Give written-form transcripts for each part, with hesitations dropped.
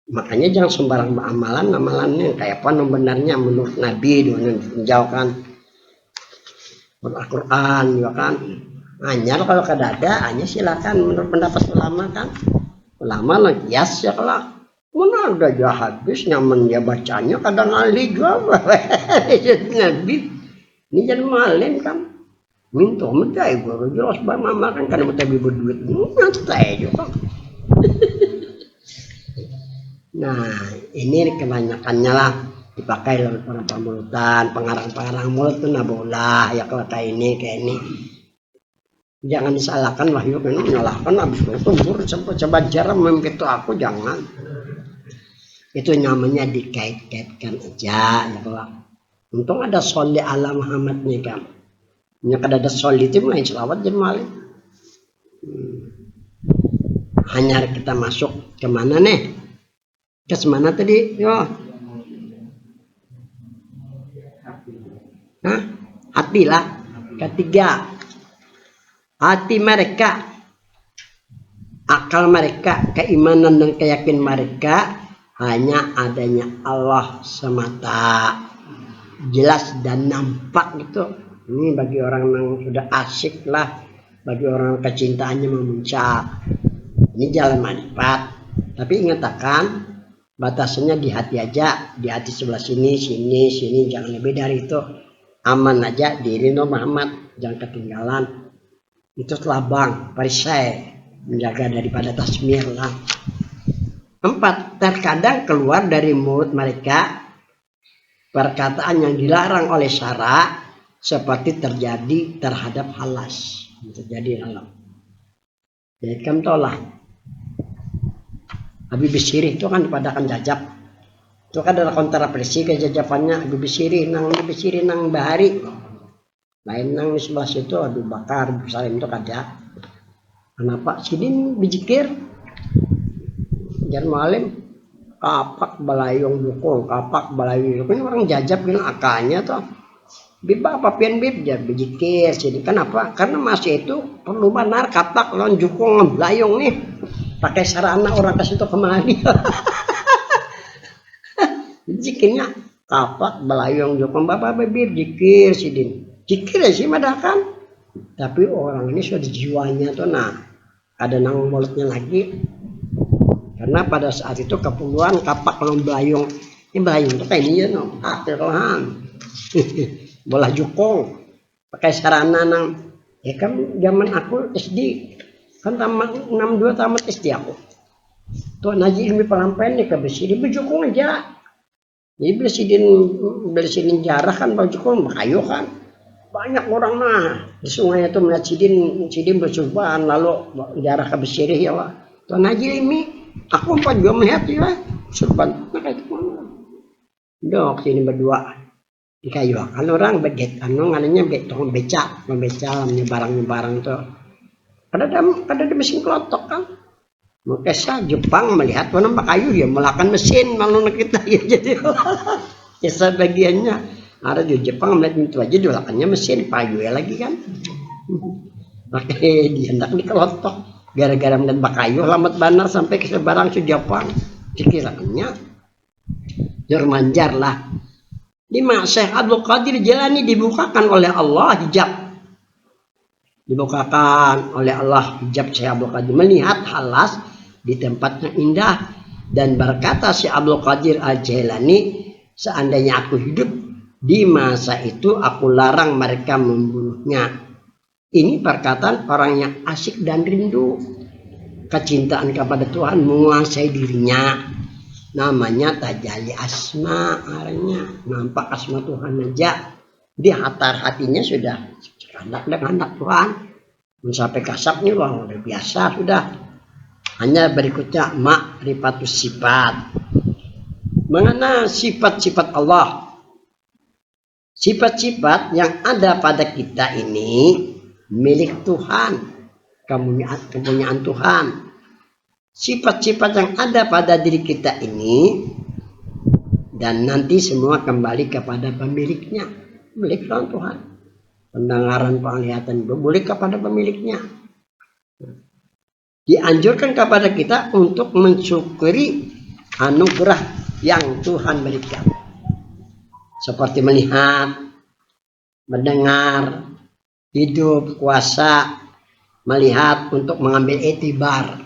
Makanya jangan sembarang amalannya kayak apa benarnya menurut Nabi menjauhkan Al-Quran juga kan. Hanya kalau kadada hanya silakan menurut pendapat ulama kan. Ulama lah kias ya kalau mana udah jauh habis nyaman dia bacanya kadang ahli juga Nabi ini jangan malin kan minta medai gua jelas mama kan karena kita berduit nyantai juga. Nah ini kebanyakannya lah dipakai oleh orang pemulutan pengarang-pengarang mulut tuh nabolah ya kalau kayak ini jangan disalahkan wahyu kan menyalahkan habis itu coba jarang membegitu aku jangan itu namanya dikait-kaitkan aja ya kalau untung ada sholli ala Muhammad nih kan nya kada ada sholli itu main selawat jadi hanya kita masuk kemana nih ke mana tadi yo hati lah ketiga hati mereka akal mereka keimanan dan keyakinan mereka hanya adanya Allah semata jelas dan nampak gitu ini bagi orang yang sudah asik lah bagi orang kecintaannya memuncak ini jalan manfaat tapi ingatkan batasannya di hati aja di hati sebelah sini jangan lebih dari itu aman aja diri Muhammad jangan ketinggalan itu telabang perisai menjaga daripada tasmir lah. 4. Terkadang keluar dari mulut mereka perkataan yang dilarang oleh syara seperti terjadi terhadap halas terjadi dalam jadi kan tolak Habib Sirih itu kan dipadakan jajab itu kan adalah kontraversi kejajapannya Habib Sirih nang Bahari lain nang di sebelah situ Abu Bakar Abu Salim itu kada kenapa sidin bijikir jangan malim kapak balayong dukung kapak balayong ini orang jajab kan akalnya tuh bib apa pian bib jangan bijikir sidin kenapa karena masih itu perlu benar kapak lawan jukung balayong nih pakai sarana orang ke situ kemari zikirnya kapak balayong jukung bapak bibir zikir sidin zikir sih madakan tapi orang ini sudah jiwanya tuh nah ada nang mulutnya lagi karena pada saat itu keperluan kapak kalau belayung ini belayung tuh kayak ini ya no akhiran bola jukung pakai sarana nang ya kan zaman aku SD kan tamat 62 tamat SD aku tuh ngaji ilmu pelampian nih ke besi bejukung aja jadi bersidin jarah kan bejukung makayu kan banyak orang nah di sungai itu melihat sidin bersumpah lalu jarah ke besi ya Pak tuh ngaji ilmi aku 4 juga melihat ya surban nah kayak itu dok sini berdua di kayu kan orang beget anu ngalanya beca barang tuh ada mesin kelotok kan makanya Jepang melihat mana kayu dia melakukan mesin malu kita ya jadi ya bagiannya ada di Jepang melihat itu aja dilakukannya mesin kayu ya lagi kan pakai dia hendak dikelotok gara-gara melihat kayu lambat banar sampai ke sebarang ke Jepang sekiranya jermanjar lah di Syekh Abdul Qadir Jilani dibukakan oleh Allah hijab dibukakan oleh Allah hijab Syekh Abdul Qadir melihat halas di tempat yang indah dan berkata Syekh Abdul Qadir Al-Jilani seandainya aku hidup di masa itu aku larang mereka membunuhnya ini perkataan orang yang asyik dan rindu kecintaan kepada Tuhan menguasai dirinya namanya tajalli asma artinya nampak asma Tuhan aja di hatinya sudah anak Tuhan sampai kasap nih wah udah biasa sudah hanya berikutnya ma'rifatus sifat mengenal sifat-sifat Allah sifat-sifat yang ada pada kita ini milik Tuhan kepunyaan Tuhan sifat-sifat yang ada pada diri kita ini dan nanti semua kembali kepada pemiliknya milik Tuhan pendengaran penglihatan boleh kepada pemiliknya dianjurkan kepada kita untuk mensyukuri anugerah yang Tuhan berikan. Seperti melihat, mendengar, hidup, kuasa, melihat untuk mengambil itibar.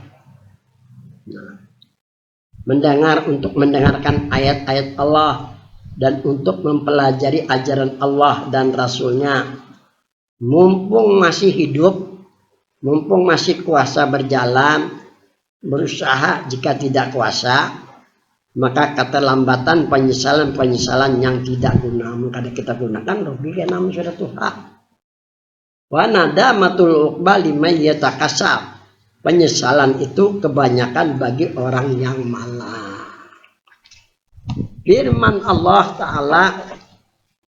Mendengar untuk mendengarkan ayat-ayat Allah dan untuk mempelajari ajaran Allah dan Rasulnya. Mumpung masih hidup, mumpung masih kuasa berjalan, berusaha. Jika tidak kuasa, maka keterlambatan penyesalan yang tidak guna. Maka kita gunakan rugi nama sudah Tuhan. Wa nadamatul uqba liman yatakasab. Penyesalan itu kebanyakan bagi orang yang malas. Firman Allah Ta'ala,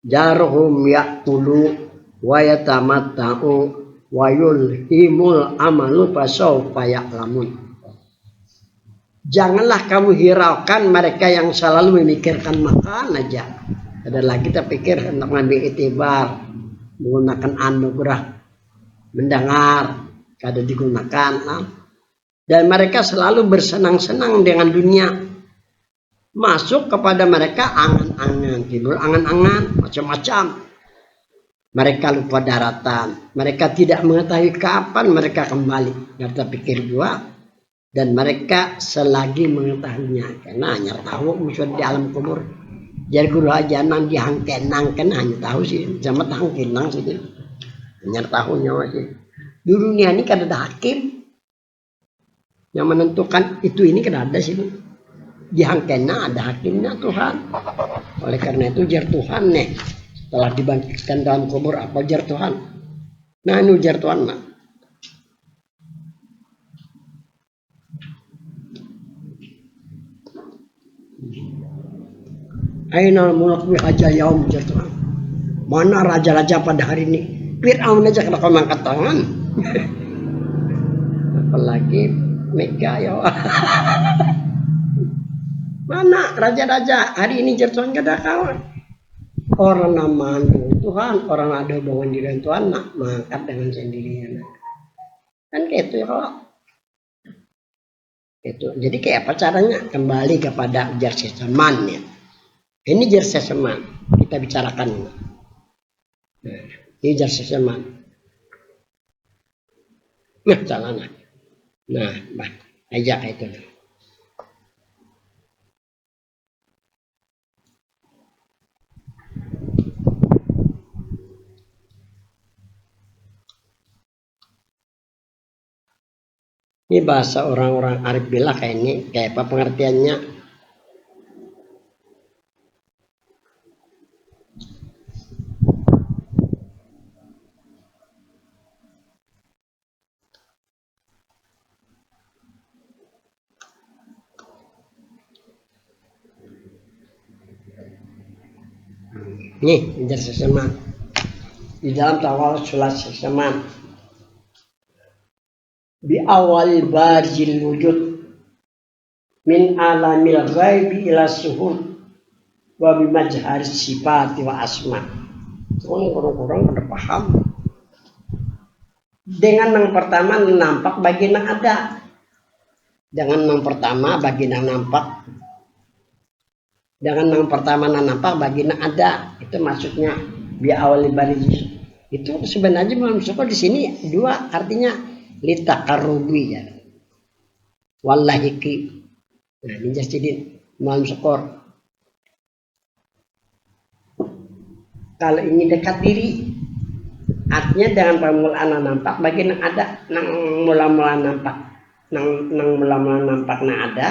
jarhum ya'kulu wa yatamatta'u wa yulhimul amalu fasawfa ya'lamun. Janganlah kamu hiraukan mereka yang selalu memikirkan makan aja. Ada lagi kita pikir untuk mengambil itibar, menggunakan anugerah, mendengar, kada digunakan. Dan mereka selalu bersenang-senang dengan dunia. Masuk kepada mereka angan-angan, timbul angan-angan, macam-macam. Mereka lupa daratan. Mereka tidak mengetahui kapan mereka kembali. Kita pikir juga. Dan mereka selagi mengetahuinya, karena hanya tahu musuh di alam kubur. Jadi guru aja nang dihangkenang kan hanya tahu sih, sama hangkenang sih, hanya tahu nyawa sih. Di dunia ini kan ada hakim yang menentukan itu ini kan ada sih. Dihangkenang ada hakimnya Tuhan. Oleh karena itu jar Tuhan nih, setelah dibangkitkan dalam kubur apa jar Tuhan? Nah ini jar Tuhan nah. Ainal mulk bi haja yaum jatuh. Mana raja-raja pada hari ini? Fir'aun aja kena mengangkat tangan. Apalagi Mega ya. Mana raja-raja hari ini jatuh kada kawan. Orang nama Tuhan, orang ada hubungan dengan Tuhan nak mengangkat dengan sendirinya. Kan gitu ya kalau. Itu. Jadi kayak apa caranya? Kembali kepada ujar sesaman ya. Ini jar sesaman kita bicarakan. Nah, ini jar sesaman. Nah, caranya. Nah, ajak itu. Ini bahasa orang-orang Arab bilang kayak ini, kayak apa pengertiannya? Nih, jar sesaman. Di dalam tawal sulat sesaman. Bi awal barzil wujud min alamil ghaibi ila suhud wa bi majhar sifati wa asma. Orang-orang pada paham. Dengan yang pertama nampak bagi yang ada. Dengan yang pertama bagi yang nampak. Dengan yang pertama nampak bagi yang ada. Itu maksudnya bi awal barzil. Itu sebenarnya belum syukur di sini dua artinya litaqarrubi ya. Wallahiki. Nah, ini jadi malam syukur. Kalau ingin dekat diri, artinya dengan permulaan nampak bagi yang ada, nang mula-mula nampak, nang mula-mula nampak nang ada,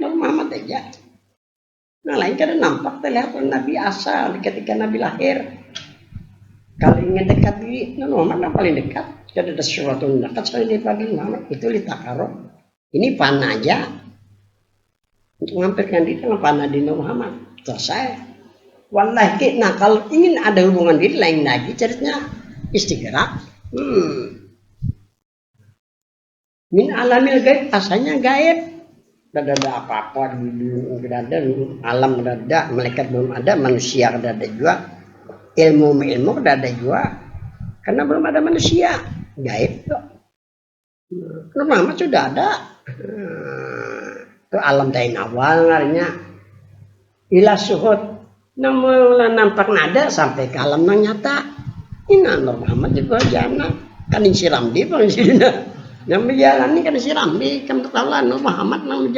nang Muhammad aja. Nah lain kadang nampak terlihat Nabi asal ketika Nabi lahir. Kalau ingin dekat diri, nang Muhammad yang paling dekat. Jadi ada sesuatu yang dekat sekali daripada Muhammad itu litaqarrub. Ini panah aja. Untuk menghampirkan diri dengan panah di Muhammad. Selesai. Wallahi, nah kalau ingin ada hubungan diri lain lagi ceritanya istighraq. Min alamil gaib, asalnya gaib. Tidak ada apa-apa di dunia, tidak ada alam, tidak ada malaikat belum ada, manusia tidak ada juga, ilmu tidak ada juga, karena belum ada manusia, gaib tuh. Muhammad sudah ada. Itu alam tain awal ngarinya ila suhud namun nampak nada sampai ke alam nang nyata. Ina Nur Muhammad juga jana kan siram di bang sidina yang menjalani kan siram di kan tahulah Nur Muhammad nang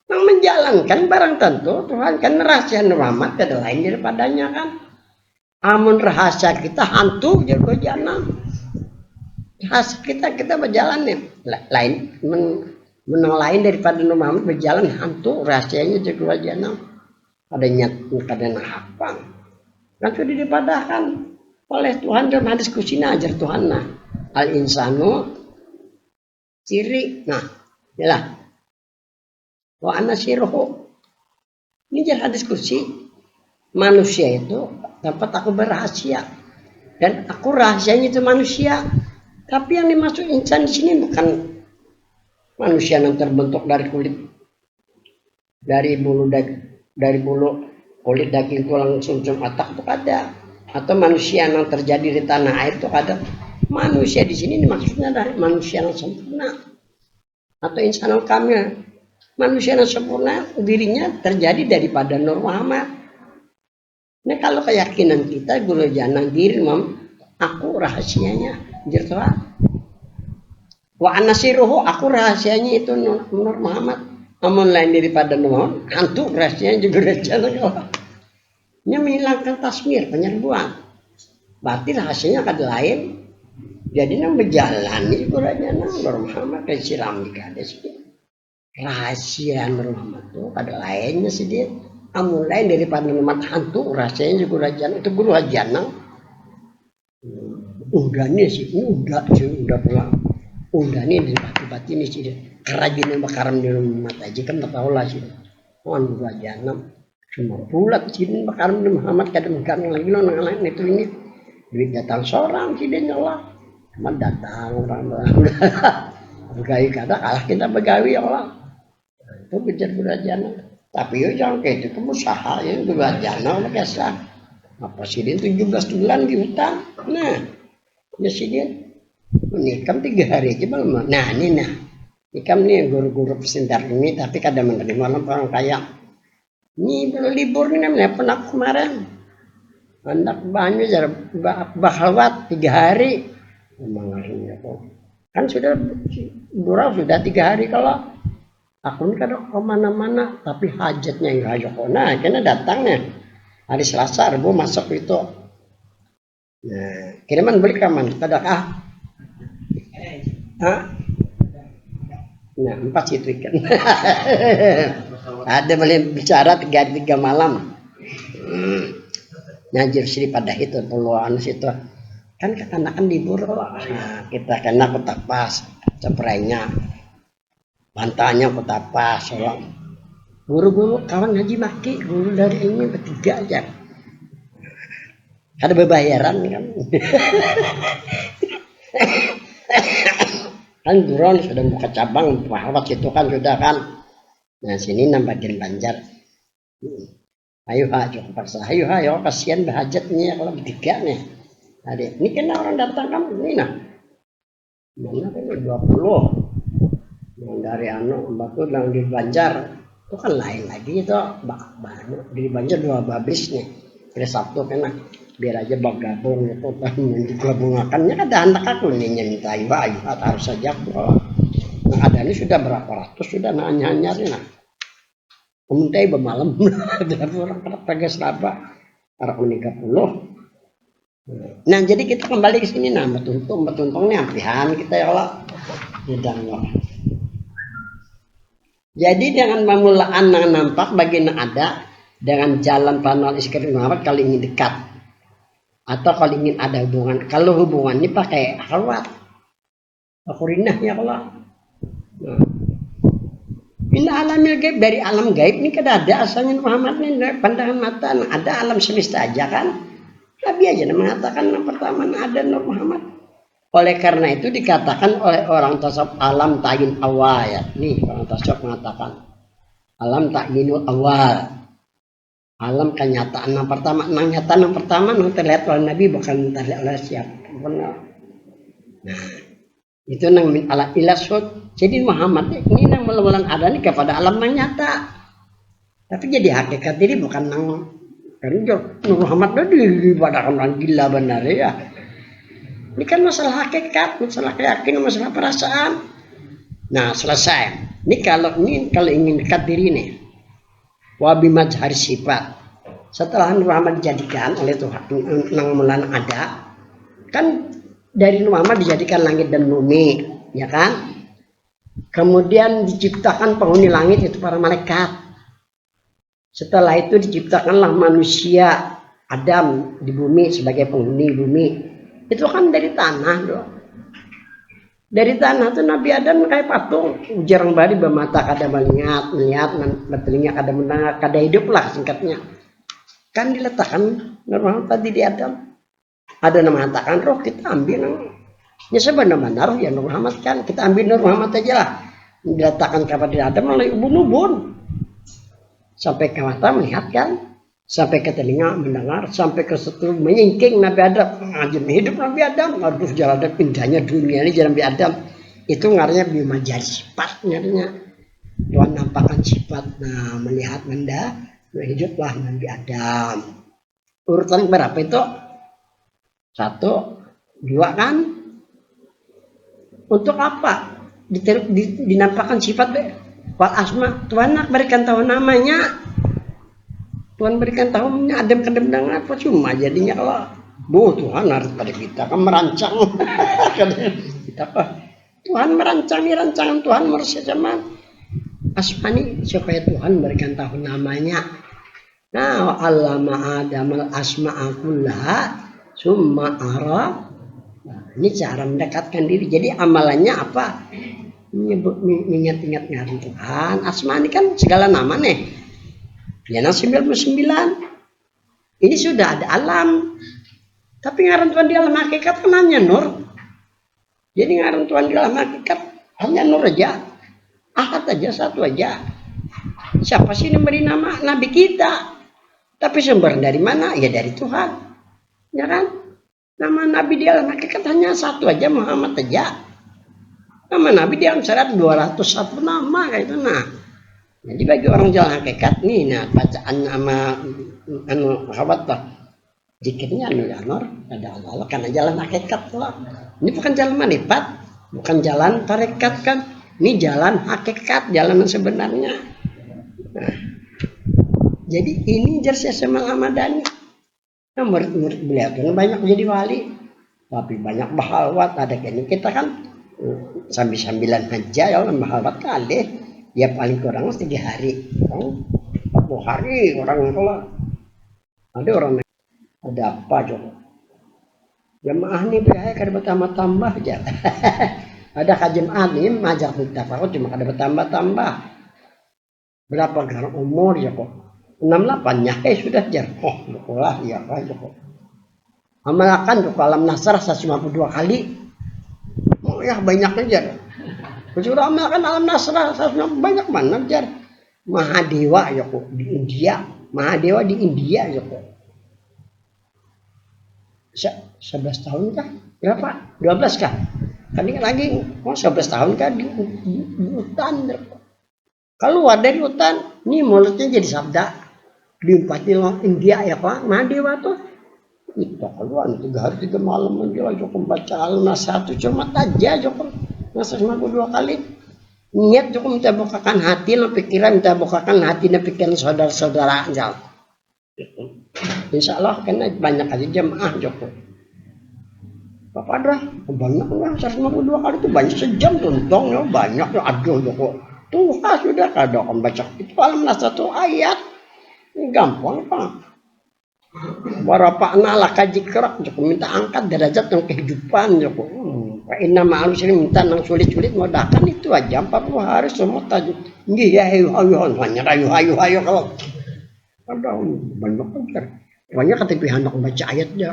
menjalankan barang tentu Tuhan kan rahasia Nur Muhammad ada lain daripadanya kan. Amun rahasia kita hantu jago jana. Rahasia kita berjalan nih lain menang lain daripada Nur Muhammad berjalan hantu rahasianya jago jana. Adanya kadang apa kan sudah dipadahkan oleh Tuhan dalam hadis kusina ajar Tuhan nah al insanu ciri nah yalah wa anasiruhu ini jelas hadis kursi manusia itu dapat aku berrahasia dan aku rahasianya itu manusia tapi yang dimaksud insan di sini bukan manusia yang terbentuk dari kulit dari bulu kulit daging tulang sumsum otak itu ada atau manusia yang terjadi di tanah air itu ada manusia di sini maksudnya dari manusia yang sempurna atau insan kamil manusia yang sempurna dirinya terjadi daripada Nur Muhammad. Nah kalau keyakinan kita guru jangan diri aku rahasianya jirtuha wa anasiruhu aku rahasianya itu Nur Muhammad amun lain daripada Nur Muhammad hantu rahasianya juga jangan nya menghilangkan tasmir penyerbuan berarti rahasianya ada lain jadi nang berjalani kurangnya Nur Muhammad kayak siram di kades rahasia Nur Muhammad itu ada lainnya sih dia amun lain daripada Nur Muhammad hantu rahasianya juga rajan itu guru rajan udah nih sih udah pulang udah nih di bati nih sih kerajinan bakaran di rumah aja kan tak tahu lah sih guru rajan cuma bulat sini bakaran di Muhammad kadang lagi lo lain itu ini duit datang seorang sih dia nyolak cuma datang orang begawi kata kalah kita begawi Allah itu bejar berajana tapi yo jangan kayak itu kamu usaha ya berajana udah biasa apa sih dia 17 bulan di hutang nah ya sih dia nikam 3 hari aja belum nah ini nikam nih guru-guru pesintar ini tapi kadang menerima orang kaya ini belum libur nih namanya pernah kemarin anak banyak jar bahalwat 3 hari memang harusnya kan sudah durau sudah 3 hari kalau aku ini kadang kemana-mana tapi hajatnya yang raja kona karena datangnya hari Selasa Rabu masuk itu nah kiriman beli kaman kada nah 4 situ ikan ada boleh bicara 3 malam ngajir sih pada itu peluang situ kan kekanakan libur nah, kita kena kutapas seprenya bantahnya kutapas guru-guru kawan ngaji maki guru dari ini bertiga aja ada berbayaran kan kan buron sudah buka cabang Pahlawan itu kan sudah kan nah sini nambahin Banjar ayo cukup paksa ayo kasihan bahajatnya kalau bertiga nih adik ini kena orang datang kamu ini nah mana ini 20 yang dari batu yang di Banjar itu kan lain lagi itu baru di Banjar 2 babris nih hari Sabtu kena biar aja bergabung itu kan digabungakannya ada anak aku nih minta ayo harus saja nah ada ini sudah berapa ratus sudah nanya-nanya nah Untai bermalam ada orang pakai seraba orang 30. Nah jadi kita kembali ke sini nah betuntungnya ampihan kita ya Allah jadi dengan pemulaan yang nampak bagian ada dengan jalan panel iskandar Muhammad kalau ingin dekat atau kalau ingin ada hubungan kalau hubungannya pakai halwat akurinah ya Allah Inna alamil gaib dari alam gaib ini kan ada asalnya Muhammad ini dari pandangan mata ada alam semesta aja kan Nabi aja mengatakan yang pertama ada Nur Muhammad oleh karena itu dikatakan oleh orang tasawuf alam ta'yin awal ya nih orang tasawuf mengatakan alam ta'yinul awal alam kenyataan yang pertama yang pertama yang terlihat oleh Nabi bukan terlihat oleh siapa nah Itu nang min ala ilasud. Jadi Muhammad ini nang melawan ada nih kepada alam nang nyata. Tapi jadi hakikat diri bukan nang kan Nur Muhammad di pada orang gila benar ya. Ini kan masalah hakikat, masalah keyakinan, masalah perasaan. Nah selesai. Ini kalau ingin dekat diri nih. Wabi majhar sifat. Setelah Nur Muhammad dijadikan oleh Tuhan nang mulan ada, kan dari Nur Muhammad dijadikan langit dan bumi, ya kan? Kemudian diciptakan penghuni langit itu para malaikat. Setelah itu diciptakanlah manusia Adam di bumi sebagai penghuni bumi. Itu kan dari tanah doh. Dari tanah tuh Nabi Adam kayak patung, jarang bari bermata kada melihat, bertelinga kada mendengar, kada hidup lah singkatnya. Kan diletakkan normal tadi di Adam. Ada yang mengatakan roh kita ambil ya sebenarnya roh ya Nur Muhammad kan kita ambil Nur Muhammad aja lah. Diletakkan kepada Adam melalui ubun-ubun. Sampai ke mata melihat kan, sampai ke telinga mendengar, sampai ke seluruh menyingking Nabi Adam, ngajin hidup Nabi Adam, aduh jalan pindahnya dunia ini jalan Nabi Adam, itu ngaranya bimajari sifat nyarinya, Tuhan nampakkan sifat, nah melihat menda, hiduplah Nabi Adam, urutan berapa itu? 1, 2 kan? Untuk apa? Dinampakkan sifat deh. Wal asma, Tuhan nak berikan tahu namanya. Tuhan berikan tahu Adam kadang apa cuma jadinya kalau Tuhan harus pada kita kan merancang. Kita Tuhan merancangi rancangan Tuhan manusia zaman asmani supaya Tuhan berikan tahu namanya. Nah, allama Adam al asma'a kullaha summa ara. Nah, ini cara mendekatkan diri. Jadi amalannya apa? Mengingat-ingat ngaran Tuhan. Asma ini kan segala nama nih. Ya 99. Ini sudah ada alam. Tapi ngaran Tuhan di alam hakikat kan hanya Nur. Jadi ngaran Tuhan di alam hakikat hanya Nur aja. Ahad aja, satu aja. Siapa sih yang beri nama? Nabi kita. Tapi sumber dari mana? Ya dari Tuhan. Ya kan? Nama Nabi di alam hakikat hanya satu aja, Muhammad aja. Nama Nabi di alam syariat 201 nama kayak itu. Nah, jadi bagi orang jalan hakikat nih, nah bacaan sama sahabat lah, zikirnya ya Nur, ada Allah karena jalan hakikat lah. Ini bukan jalan manifat, bukan jalan tarekat kan, ini jalan hakikat, jalan yang sebenarnya. Nah, jadi ini jersey sama Ramadhani. Nah, murid-murid beliau kan banyak jadi wali, tapi banyak bahalwat ada kayak kita kan. Sambil-sambilan aja ya mahalbat kali ya paling kurang 3 hari 40 hari orang kalau ada orang ada apa coba jemaah nih biaya kada bertambah-tambah aja. Ada kajemaah nih majak kita aku cuma kada bertambah-tambah berapa garang umur ya kok 68 nya sudah jar sekolah ya apa kok amalkan ke alam nasrah 152 kali. Oh ya banyak aja. Sudah amalkan alam nasrah banyak mana aja. Mahadewa ya kok di India, Mahadewa di India ya kok. 11 tahun kah? Berapa? 12 kah? Tadi lagi 11 tahun kah di hutan. Keluar dari hutan, ini mulutnya jadi sabda. Diumpati India ya Pak, Mahadewa tuh. Kita keluar 3 hari 3 malam aja Joko membaca Al-Nasr itu cuma aja Joko Nasr 52 kali niat Joko minta bukakan hati dan pikiran minta bukakan hati dan pikiran saudara-saudara aja. Insya Allah karena banyak aja jemaah Joko Bapak dah banyak lah 152 kali itu banyak sejam tuntong ya banyak ya aduh Joko tuh sudah kadang membaca itu Al-Nasr 1 ayat ini gampang Pak. Warapakna laka jikrak Joko minta angkat derajat yang kehidupan Joko. Inna ma'al muslim minta nang sulit-sulit modalkan itu aja 40 hari semua tajuk. Nggih ya ayo hanya kalau. Ada banyak aja. Banyak kata pihanak baca ayatnya.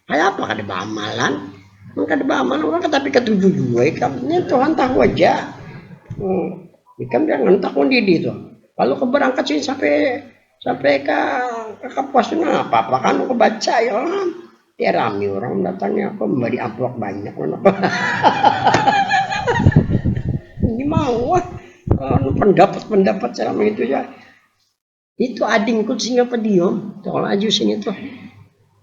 Kayak apa kada bamalan? Kada bamalan orang tapi ketujuh juga katanya Tuhan tahu aja. Ikan jangan takut di itu. Kalau keberangkat sih sampai ke kampus apa kan aku baca ya dia rame orang datangnya aku memberi amplop banyak Ini mau pendapat ceramah itu ya. Itu adingku singa pediom, tol aju sini tuh.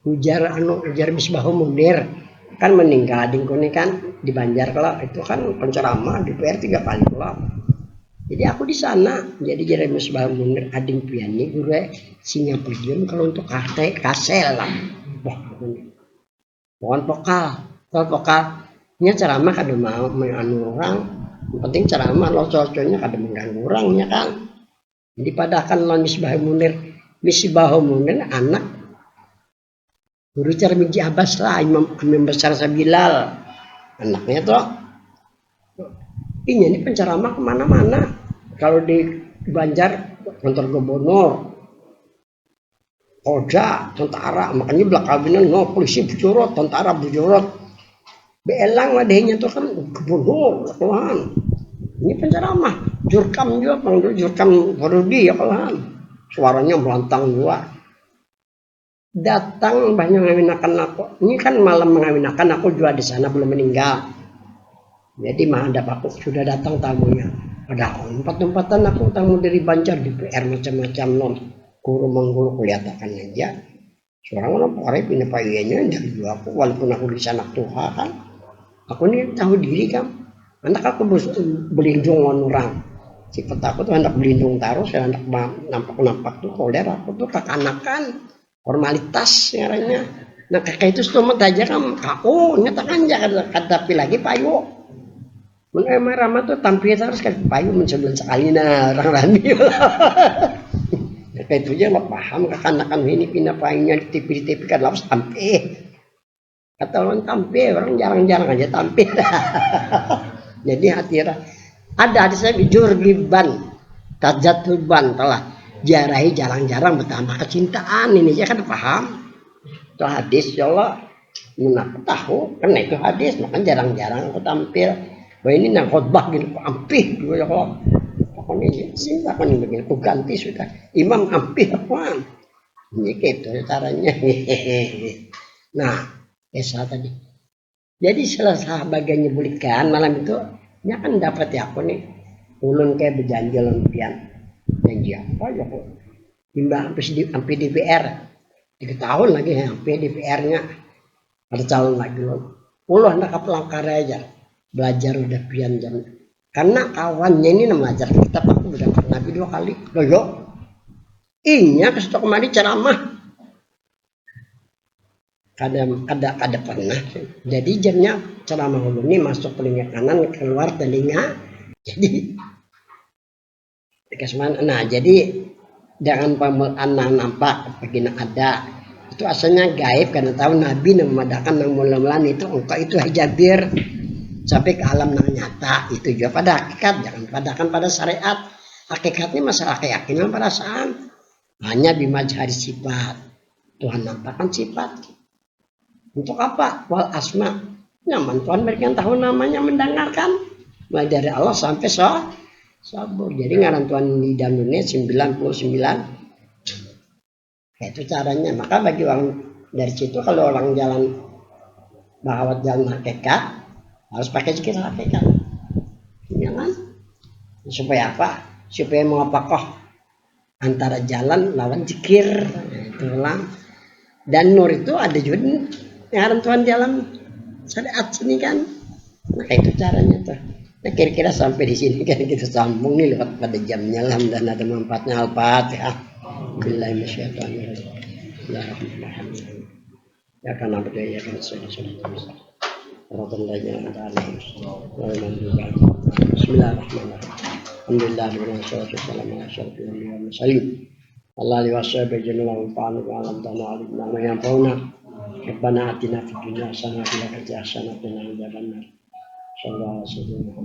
Ujar Misbahul Munir kan meninggal adingku ini kan di Banjar kalau itu kan penceramah di PR 3 kali kalau. Jadi aku di sana jadi Misbahul Munir ading piani guru singa pediom kalau untuk kasel lah. Wah, pohon vokal. Nya ceramah kada mau menganu orang. Yang penting ceramah lo cocoknya kada mengganggu orangnya kan. Jadi pada kan lo Misbahul Munir anak guru cara Miji Abbas lah, imam besar Sabilal anaknya tuh. Ini penceramah kemana-mana. Kalau di Banjar kantor gubernur, Polda, tentara, makanya belakangan no polisi bujurot, tentara bujurot. Beelang wadahnya tuh kan gubernur, Tuhan. Ini penceramah, jurkam juga, panggil jurkam Farudi ya Tuhan. Suaranya melantang juga. Datang banyak mengawinkan aku. Ini kan malam mengawinkan aku juga di sana belum meninggal. Jadi menghadap aku sudah datang tamunya. Ada empat-empatan aku tamu dari Banjar di PR macam-macam non. Guru mengguru kelihatan aja. Seorang orang pakai pindah payahnya dari dua aku walaupun aku di sana Tuhan kan. Aku ini tahu diri kan. Anak aku berlindung orang. Sifat aku tuh hendak berlindung taruh, saya hendak nampak tuh koler aku tuh kekanakan. Formalitas caranya. Nah kakak itu selamat aja kan aku nyatakan jangan tapi lagi payu. Mengenai ramah tuh tampil harus kan payu sebulan sekali nah orang rami. Kakak itu aja nggak paham kekanakan ini pindah payungnya di TV kan harus tampil. Kata orang tampil orang jarang-jarang aja tampil. Jadi hati ada saya jujur giban tajatul ban telah jarahi jarang-jarang bertambah kecintaan ini ya kan paham itu hadis ya Allah aku tahu karena itu hadis makanya jarang-jarang aku tampil bahwa ini nang khotbah gitu ampih gitu ya Allah aku ini sih aku ini begini aku ganti sudah imam ampih apaan ini gitu caranya. Nah Esa tadi jadi selesai bagiannya bulikan malam itu nya kan dapat ya aku nih ulun kayak berjanji lempian janji apa ya kok timbang sampai DPR 3 tahun lagi sampai DPR-nya ada calon lagi loh. Puluh anak pelangkar aja belajar udah pian jam karena kawannya ini belajar kitab aku udah Nabi 2 kali loyo inya ke stok kemari ceramah kada pernah jadi jamnya ceramah ini masuk telinga kanan keluar telinga jadi nah jadi jangan anak nampak begini ada itu asalnya gaib karena tahu Nabi memadakan yang mulan itu engkau itu hijabir sampai ke alam yang nyata itu juga pada hakikat jangan padakan pada syariat hakikatnya masalah keyakinan perasaan hanya bimajhari sifat Tuhan nampakkan sifat untuk apa wal asma nyaman Tuhan berikan tahu namanya mendengarkan mulai dari Allah sampai sabur jadi ngaran Tuhan di dalam dunia 99 itu caranya maka bagi orang dari situ kalau orang jalan bahawat jalan hakikat harus pakai zikir hakikat ya kan supaya apa supaya mengapakoh antara jalan lawan zikir itulah dan nur itu ada juga ngaran Tuhan jalan syariat sini kan maka itu caranya tuh. Nah kira-kira sampai di sini kan kita sambung nih lewat pada jamnya lah dan ada manfaatnya Al-Fatihah. Billahi minasyaitonir rajim. Ya karena berdaya kan sudah. Bismillahirrahmanirrahim. Alhamdulillah wassalatu wassalamu ala asyrofil anbiya'i wal mursalin. Allah li washabi jami'an fa'alu wa alam ta'ala alimna yang fauna. Rabbana atina fid dunya hasanah wa fil akhirati hasanah wa qina adzabannar. Sallallahu alaihi wasallam.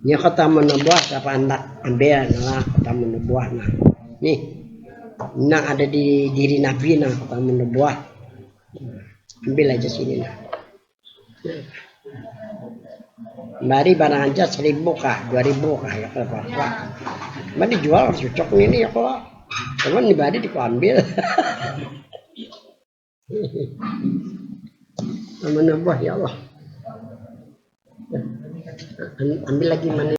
Ya kata menubuah siapa hendak ambil nah kata menubuah nah nih nah ada di diri Nabi nah kata menubuah ambil aja sini nah Mari barang aja 1.000 kah, 2.000 kah ya kalau apa. Cuma dijual harus cocok ini ya kok. Cuman di bari diambil. Amanah buah ya Allah. Ambil lagi mana?